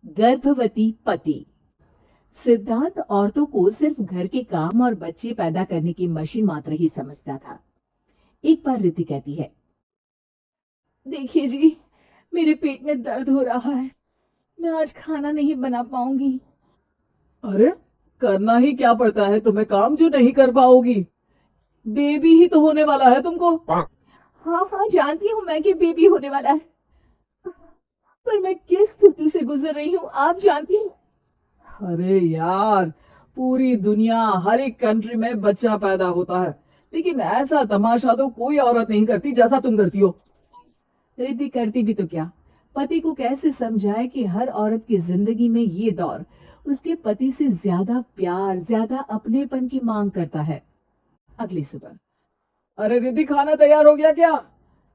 गर्भवती पति। सिद्धांत औरतों को सिर्फ घर के काम और बच्चे पैदा करने की मशीन मात्र ही समझता था। एक बार रिद्धि कहती है, देखिए जी, मेरे पेट में दर्द हो रहा है, मैं आज खाना नहीं बना पाऊंगी। अरे, करना ही क्या पड़ता है तुम्हें काम जो नहीं कर पाओगी? बेबी ही तो होने वाला है तुमको। हाँ हाँ, जानती हूँ मैं कि बेबी होने वाला है, पर मैं किस स्थिति से गुजर रही हूँ आप जानती हैं। अरे यार, पूरी दुनिया हर एक कंट्री में बच्चा पैदा होता है, लेकिन ऐसा तमाशा तो कोई औरत नहीं करती जैसा तुम करती हो। रिद्धि करती भी तो क्या, पति को कैसे समझाए कि हर औरत की जिंदगी में ये दौर उसके पति से ज्यादा प्यार, ज्यादा अपनेपन की मांग करता है। अगली सुबह, अरे रिद्धि, खाना तैयार हो गया क्या?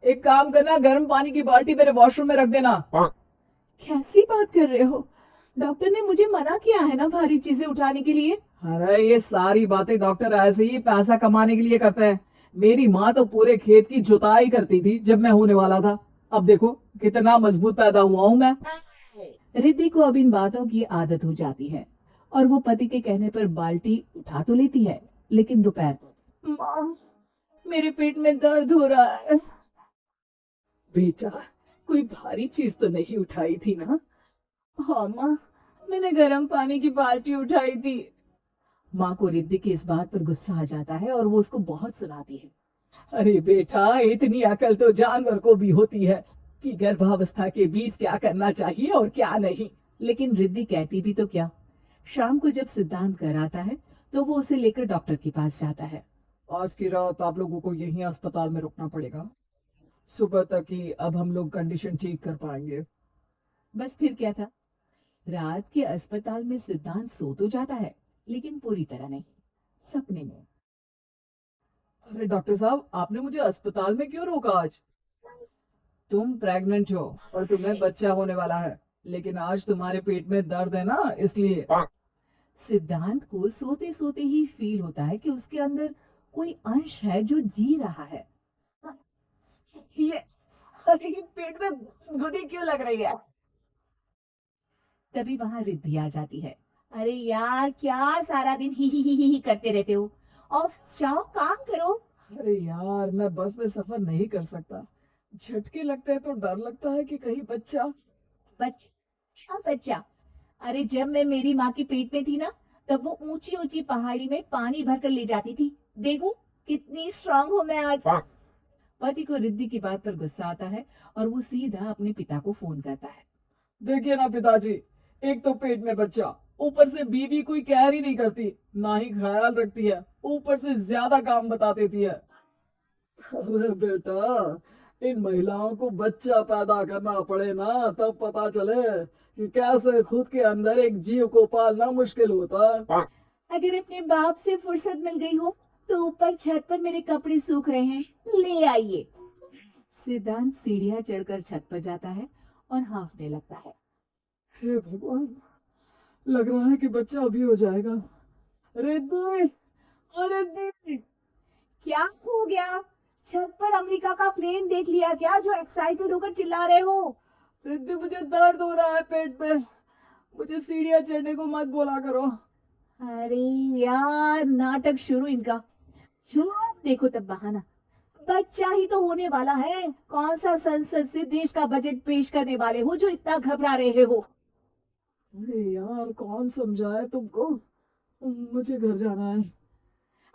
एक काम करना, गर्म पानी की बाल्टी मेरे वॉशरूम में रख देना। कैसी बात कर रहे हो? डॉक्टर ने मुझे मना किया है ना भारी चीजें उठाने के लिए। अरे ये सारी बातें डॉक्टर ऐसे ही पैसा कमाने के लिए करते हैं। मेरी माँ तो पूरे खेत की जुताई करती थी जब मैं होने वाला था। अब देखो कितना मजबूत पैदा हुआ हूं मैं। रिद्धि को अब इन बातों की आदत हो जाती है और वो पति के कहने पर बाल्टी उठा तो लेती है, लेकिन दोपहर को, माँ, मेरे पेट में दर्द हो रहा है। बेटा, कोई भारी चीज तो नहीं उठाई थी ना? हाँ माँ, मैंने गर्म पानी की बाल्टी उठाई थी। माँ को रिद्धि की इस बात पर गुस्सा आ जाता है और वो उसको बहुत सुनाती है। अरे बेटा, इतनी अकल तो जानवर को भी होती है कि गर्भावस्था के बीच क्या करना चाहिए और क्या नहीं। लेकिन रिद्धि कहती भी तो क्या। शाम को जब सिद्धांत घर आता है तो वो उसे लेकर डॉक्टर के पास जाता है। आज की रात आप लोगों को यहीं अस्पताल में रुकना पड़ेगा। सुबह तक ही अब हम लोग कंडीशन ठीक कर पाएंगे। बस फिर क्या था, रात के अस्पताल में सिद्धांत सो तो जाता है, लेकिन पूरी तरह नहीं, सपने में। अरे डॉक्टर साहब, आपने मुझे अस्पताल में क्यों रोका आज? तुम प्रेग्नेंट हो और तुम्हें बच्चा होने वाला है, लेकिन आज तुम्हारे पेट में दर्द है ना, इसलिए। सिद्धांत को सोते सोते ही फील होता है कि उसके अंदर कोई अंश है जो जी रहा है। ये अरे, पेट में गुदी क्यों लग रही है? तभी वहां रिद्धि आ जाती है। अरे यार, क्या सारा दिन ही करते रहते हो, और जाओ काम करो। अरे यार, मैं बस में सफर नहीं कर सकता। झटके लगते हैं तो डर लगता है कि कहीं बच्चा। बच्चा बच्चा, अरे जब मैं मेरी माँ के पेट में थी ना, तब वो ऊंची ऊंची पहाड़ी में पानी भर कर ले जाती थी। देखो कितनी स्ट्रांग हूँ मैं आज। पति को रिद्धि की बात पर गुस्सा आता है और वो सीधा अपने पिता को फोन करता है। देखिए ना पिताजी, एक तो पेट में बच्चा, ऊपर से बीवी कोई केयर ही नहीं करती, ना ही ख्याल रखती है, ऊपर से ज्यादा काम बता देती है। अरे बेटा, इन महिलाओं को बच्चा पैदा करना पड़े ना, तब पता चले कि कैसे खुद के अंदर एक जीव को पालना मुश्किल होता है। अगर अपने बाप से फुर्सत मिल गई हो तो ऊपर छत पर मेरे कपड़े सूख रहे हैं, ले आइए। सिद्धांत सीढ़ियां चढ़कर छत पर जाता है और हाँफने लगता है। हे भगवान, लग रहा है कि बच्चा अभी हो जाएगा। रिद्धि, अरे रिद्धि। क्या हो गया? छत पर अमेरिका का प्लेन देख लिया क्या जो एक्साइटेड होकर चिल्ला रहे हो? रिद्धि, मुझे दर्द हो रहा है पेट में, मुझे सीढ़ियां चढ़ने को मत बोला करो। अरे यार, नाटक शुरू इनका। जब देखो तब बहाना। बच्चा ही तो होने वाला है, कौन सा संसद से देश का बजट पेश करने वाले हो जो इतना घबरा रहे हो? अरे यार, कौन समझाए तुमको, मुझे घर जाना है।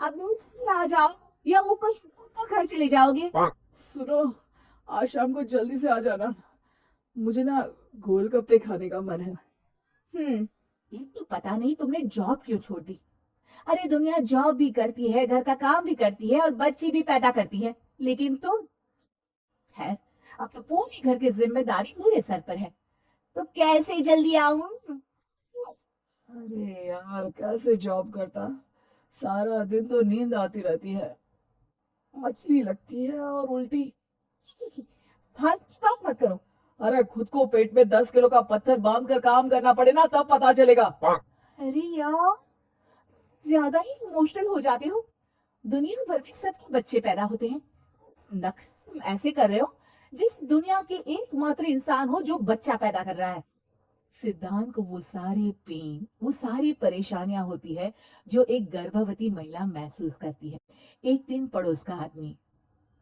अब नीचे आ जाओ या ऊपर घर चले जाओगे? सुनो, आज शाम को जल्दी से आ जाना, मुझे ना गोलगप्पे खाने का मन है। ये तो पता नहीं तुमने जॉब क्यों छोड़ दी। अरे दुनिया जॉब भी करती है, घर का काम भी करती है और बच्चे भी पैदा करती है, लेकिन तुम, है, अब तो पूरी घर की जिम्मेदारी मेरे सर पर है, तो कैसे जल्दी आऊं? अरे यार, कैसे जॉब करता, सारा दिन तो नींद आती रहती है, मछली लगती है और उल्टी। हाँ, स्टॉप मत करो। अरे खुद को पेट में 10 किलो का पत्थर बांध कर काम करना पड़े ना, तब पता चलेगा। अरे यार, ज्यादा ही इमोशनल हो जाते हो। दुनिया भर में सबके बच्चे पैदा होते हैं, नखरे तुम ऐसे कर रहे हो जिस दुनिया के एकमात्र इंसान हो जो बच्चा पैदा कर रहा है। सिद्धांत को वो सारे पेन, वो सारी परेशानियां होती है जो एक गर्भवती महिला महसूस करती है। एक दिन पड़ोस का आदमी,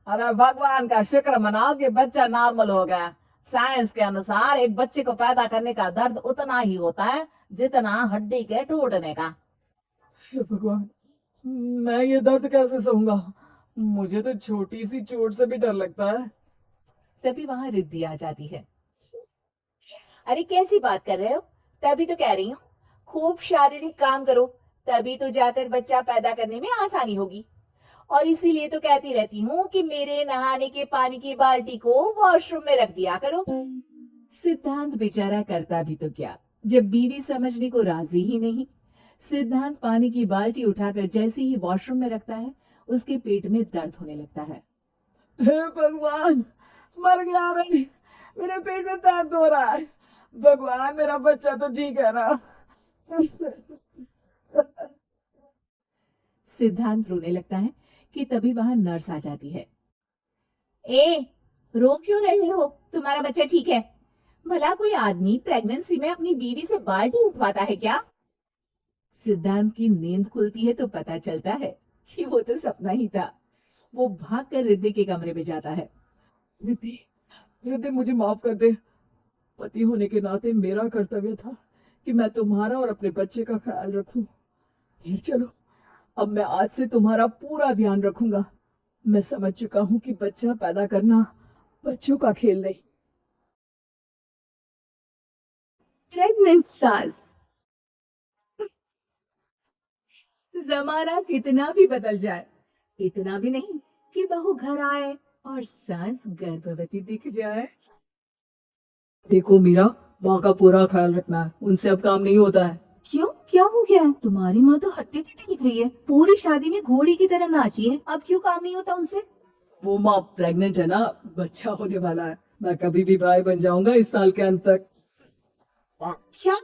अरे भगवान का शुक्र मनाओ कि बच्चा नॉर्मल हो गया। साइंस के अनुसार एक बच्चे को पैदा करने का दर्द उतना ही होता है जितना हड्डी के टूटने का। हे भगवान, मैं ये दर्द कैसे सहूंगा? मुझे तो छोटी सी चोट से भी डर लगता है। तभी वहां रिद्धि आ जाती है। अरे कैसी बात कर रहे हो? तभी तो कह रही हूँ, खूब शारीरिक काम करो, तभी तो जाकर बच्चा पैदा करने में आसानी होगी। और इसीलिए तो कहती रहती हूँ कि मेरे नहाने के पानी की बाल्टी को वॉशरूम में रख दिया करो। सिद्धांत बेचारा करता भी तो क्या, जब बीवी समझने को राजी ही नहीं। सिद्धांत पानी की बाल्टी उठाकर जैसे ही वॉशरूम में रखता है, उसके पेट में दर्द होने लगता है। हे भगवान, मर गया मैं। मेरे पेट में दर्द हो रहा है। भगवान, मेरा बच्चा तो ठीक है ना? सिद्धांत रोने लगता है कि तभी वहां नर्स आ जाती है। ए, रो क्यों रहे हो? तुम्हारा बच्चा ठीक है। भला कोई आदमी प्रेगनेंसी में अपनी बीवी से बाल्टी उठवाता है क्या? सिद्धांत की नींद खुलती है तो पता चलता है कि वो तो सपना ही था। वो भागकर रिद्धि के कमरे में जाता है। रिद्धि, रिद्धि, मुझे माफ कर दे। पति होने के नाते मेरा कर्तव्य था कि मैं तुम्हारा और अपने बच्चे का ख्याल रखूं। ये चलो, अब मैं आज से तुम्हारा पूरा ध्यान रखूंगा। मैं समझ चुका हूँ कि बच्चा पैदा करना बच्चों का खेल नहीं। प्रेग्नेंट सास। जमाना कितना भी बदल जाए, इतना भी नहीं कि बहू घर आए और सास गर्भवती दिख जाए। देखो मीरा, माँ का पूरा ख्याल रखना है, उनसे अब काम नहीं होता है। क्यों, क्या हो गया? तुम्हारी माँ तो हट्टी कट्टी दिख रही है, पूरी शादी में घोड़ी की तरह नाची है, अब क्यों काम नहीं होता उनसे? वो माँ प्रेग्नेंट है ना, बच्चा होने वाला है। मैं कभी भी भाई बन जाऊंगा इस साल के अंत तक। क्या?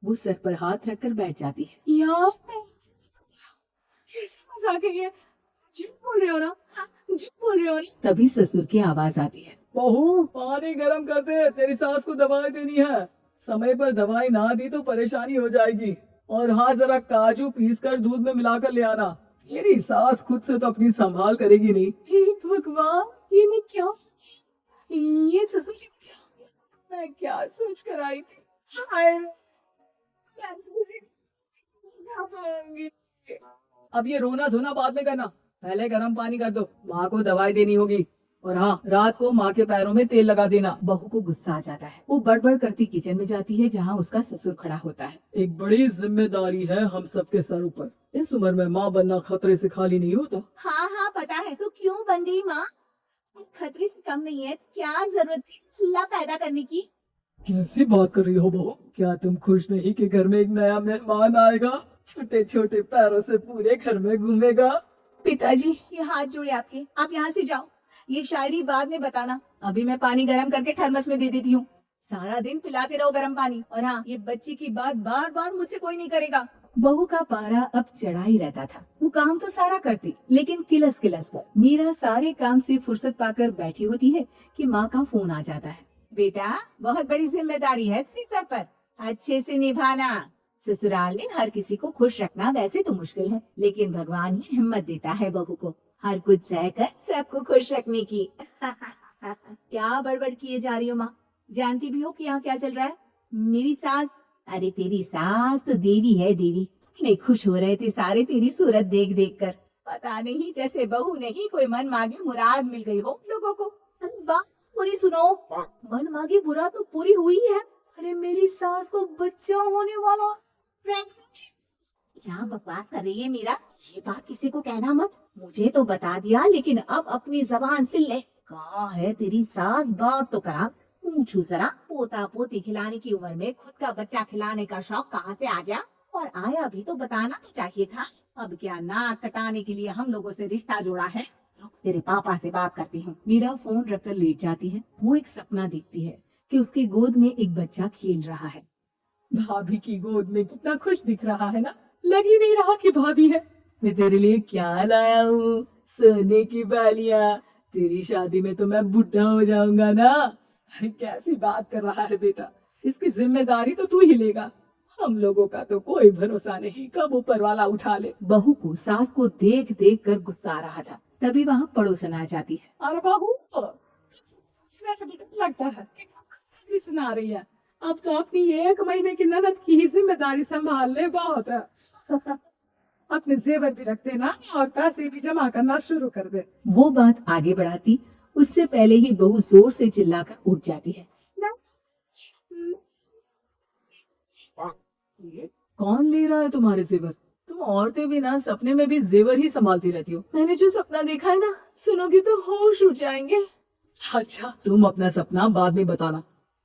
वो सर पर हाथ रखकर बैठ जाती है। यार, मजाक है ये, झूठ बोल रहे हो ना? हाँ, झूठ बोल रहे हो ना? तभी ससुर की आवाज आती है। बहू, पानी गर्म कर दे, तेरी सास को दवाई देनी है। समय पर दवाई ना दी तो परेशानी हो जाएगी। और हाँ, जरा काजू पीस कर दूध में मिलाकर ले आना। मेरी सास खुद से तो अपनी संभाल करेगी नहीं। हे भगवान, ये मैं क्या, ये ससुर जी को क्या, मैं क्या सोच कर आई थी? हाय, मैं मुझे क्या पाऊंगी? अब ये रोना धोना बाद में करना, पहले गर्म पानी कर दो, माँ को दवाई देनी होगी। और हाँ, रात को माँ के पैरों में तेल लगा देना। बहू को गुस्सा आ जाता है, वो बड़बड़ करती किचन में जाती है जहाँ उसका ससुर खड़ा होता है। एक बड़ी जिम्मेदारी है हम सबके सर ऊपर। इस उम्र में माँ बनना खतरे से खाली नहीं होता। हाँ हाँ पता है, तो क्यों बन गई माँ? खतरे से कम नहीं है, क्या जरूरत थी चूल्हा पैदा करने की? कैसी बात कर रही हो बहू? क्या तुम खुश नहीं कि घर में एक नया मेहमान आएगा, छोटे छोटे पैरों से पूरे घर में घूमेगा? पिताजी, ये हाथ जोड़े आपके, आप यहाँ से जाओ। ये शायरी बाद में बताना, अभी मैं पानी गर्म करके थर्मस में दे देती हूँ। सारा दिन पिलाते रहो गर्म पानी। और हाँ, ये बच्चे की बात बार बार मुझसे कोई नहीं करेगा। बहू का पारा अब चढ़ा ही रहता था। वो काम तो सारा करती, लेकिन किलस किलस कर। मीरा सारे काम से फुर्सत पाकर बैठी होती है कि माँ का फोन आ जाता है। बेटा, बहुत बड़ी जिम्मेदारी है तेरे सर पर, अच्छे से निभाना। ससुराल में हर किसी को खुश रखना वैसे तो मुश्किल है, लेकिन भगवान ही हिम्मत देता है बहू को हर कुछ सहकर सबको खुश रखने की। क्या बड़बड़ किए जा रही हो माँ? जानती भी हो कि यहाँ क्या चल रहा है? मेरी सास, अरे तेरी सास तो देवी है देवी। कितने खुश हो रहे थे सारे तेरी सूरत देख देख कर। पता नहीं जैसे बहू नहीं कोई मन मांगे मुराद मिल गई हो लोगों को। बात पूरी सुनो। मन मांगे मुराद तो पूरी हुई है। अरे मेरी सास को बच्चा होने वाला। क्या बकवास कर रही है मीरा? ये बात किसी को कहना मत। मुझे तो बता दिया, लेकिन अब अपनी जबान सिल ले। कहाँ है तेरी सास? बात तो करा। पूछू जरा, पोता पोती खिलाने की उम्र में खुद का बच्चा खिलाने का शौक कहाँ से आ गया? और आया भी तो बताना तो चाहिए था। अब क्या नाक कटाने के लिए हम लोगों से रिश्ता जोड़ा है? तेरे पापा से बात करती हूँ। मीरा फोन रखकर लेट जाती है। वो एक सपना देखती है कि उसकी गोद में एक बच्चा खेल रहा है। भाभी की गोद में कितना खुश दिख रहा है ना, लग ही नहीं रहा कि भाभी है। मैं तेरे लिए क्या लाया हूँ? सोने की बालियां। तेरी शादी में तो मैं बुढ़ा हो जाऊंगा ना। कैसी बात कर रहा है बेटा? इसकी जिम्मेदारी तो तू ही लेगा। हम लोगों का तो कोई भरोसा नहीं, कब ऊपर वाला उठा ले। बहू को सास को देख देख कर गुस्सा आ रहा था। तभी वहाँ पड़ोसन आ जाती है। अरे बहू, वैसे भी लगता है कि सुना रही है। अब तो अपनी 1 महीने की ननद की ही जिम्मेदारी संभाल ले, बहुत है। अपने जेवर भी रख देना और पैसे भी जमा करना शुरू कर दे। वो बात आगे बढ़ाती उससे पहले ही बहू जोर से चिल्लाकर उठ जाती है। कौन ले रहा है तुम्हारे जेवर? तुम औरतें भी ना सपने में भी जेवर ही संभालती रहती हो। मैंने जो सपना देखा है ना, सुनोगी तो होश उड़ जाएंगे। अच्छा, तुम अपना सपना बाद में बताना,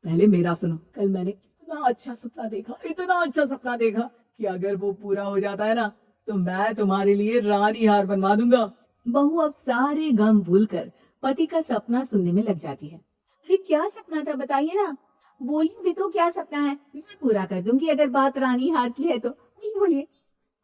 पहले मेरा सुनो। कल मैंने इतना अच्छा सपना देखा, इतना अच्छा सपना देखा कि अगर वो पूरा हो जाता है ना तो मैं तुम्हारे लिए रानी हार बनवा दूंगा। बहू अब सारे गम भूलकर पति का सपना सुनने में लग जाती है। अरे क्या सपना था बताइए ना, बोलिए भी तो क्या सपना है, मैं पूरा कर दूंगी अगर बात रानी हार की है तो। बोलिए।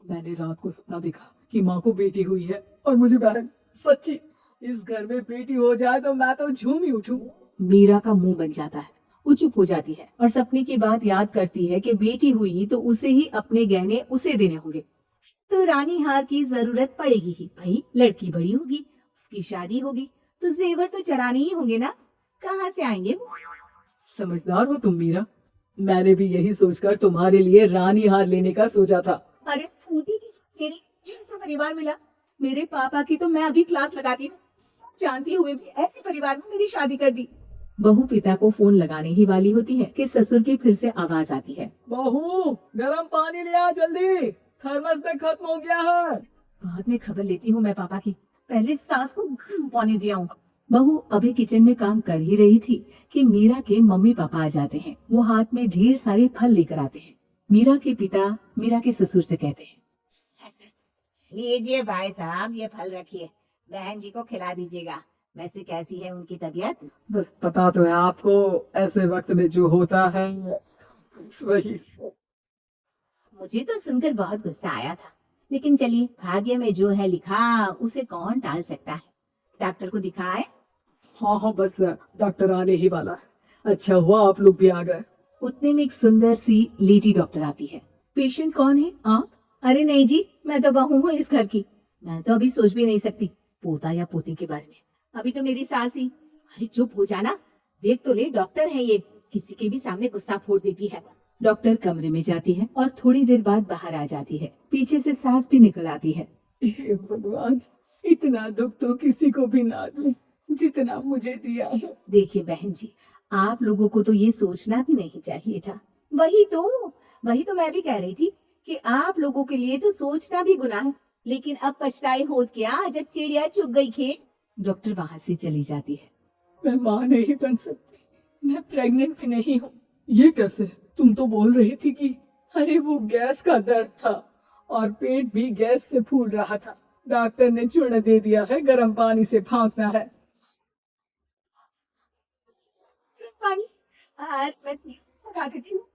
मैंने रात को सपना देखा कि माँ को बेटी हुई है और मुझे बहन। सच्ची, इस घर में बेटी हो जाए तो मैं तो झूम ही उठूं। मीरा का मुंह बन जाता है। वो चुप हो जाती है और सपने की बात याद करती है कि बेटी हुई तो उसे ही अपने गहने उसे देने होंगे, तो रानी हार की जरूरत पड़ेगी ही। भाई लड़की बड़ी होगी, उसकी शादी होगी तो जेवर तो चढ़ाने ही होंगे ना, कहाँ से आएंगे वो? समझदार हो तुम मीरा, मैंने भी यही सोचकर तुम्हारे लिए रानी हार लेने का सोचा था। अरे छोटी मेरी ऐसा परिवार मिला, मेरे पापा की तो मैं अभी क्लास लगाती हूँ, जानती हुए भी ऐसे परिवार में मेरी शादी कर दी। बहू पिता को फोन लगाने ही वाली होती है कि ससुर की फिर से आवाज आती है। बहू, गर्म पानी ले आ जल्दी, थर्मस में खत्म हो गया है। बाद में खबर लेती हूँ मैं पापा की, पहले सास को गर्म पानी दिया हूँ। बहू अभी किचन में काम कर ही रही थी कि मीरा के मम्मी पापा आ जाते हैं। वो हाथ में ढेर सारे फल लेकर आते हैं। मीरा के पिता मीरा के ससुर से कहते हैं, लीजिए भाई साहब, ये फल रखिए, बहन जी को खिला दीजिएगा। वैसे कैसी है उनकी तबीयत? बस पता तो है आपको, ऐसे वक्त में जो होता है वही। मुझे तो सुनकर बहुत गुस्सा आया था, लेकिन चलिए, भाग्य में जो है लिखा उसे कौन टाल सकता है। डॉक्टर को दिखाए? हाँ हाँ, बस डॉक्टर आने ही वाला है। अच्छा हुआ आप लोग भी आ गए। उतने में एक सुंदर सी लेडी डॉक्टर आती है। पेशेंट कौन है आप? अरे नहीं जी, मैं तो बहू हूँ इस घर की, मैं तो अभी सोच भी नहीं सकती पोता या पोती के बारे में, अभी तो मेरी सास ही। अरे चुप हो जाना, देख तो ले, डॉक्टर है ये, किसी के भी सामने गुस्सा फोड़ देती है। डॉक्टर कमरे में जाती है और थोड़ी देर बाद बाहर आ जाती है। पीछे से सास भी निकल आती है। हे भगवान, इतना दुख तो किसी को भी ना दूं जितना मुझे दिया है। देखिए बहन जी, आप लोगों को तो ये सोचना भी नहीं चाहिए था। वही तो मैं भी कह रही थी कि आप लोगों के लिए तो सोचना भी गुनाह है, लेकिन अब पछताए हो क्या जब चिड़िया चुग गई खेत। डॉक्टर वहां से चली जाती है। मैं माँ नहीं बन सकती, मैं प्रेग्नेंट भी नहीं हूँ। ये कैसे? तुम तो बोल रही थी कि अरे वो गैस का दर्द था और पेट भी गैस से फूल रहा था, डॉक्टर ने चूर्ण दे दिया है, गर्म पानी से भांपना है। पानी मैं लगा देती हूँ।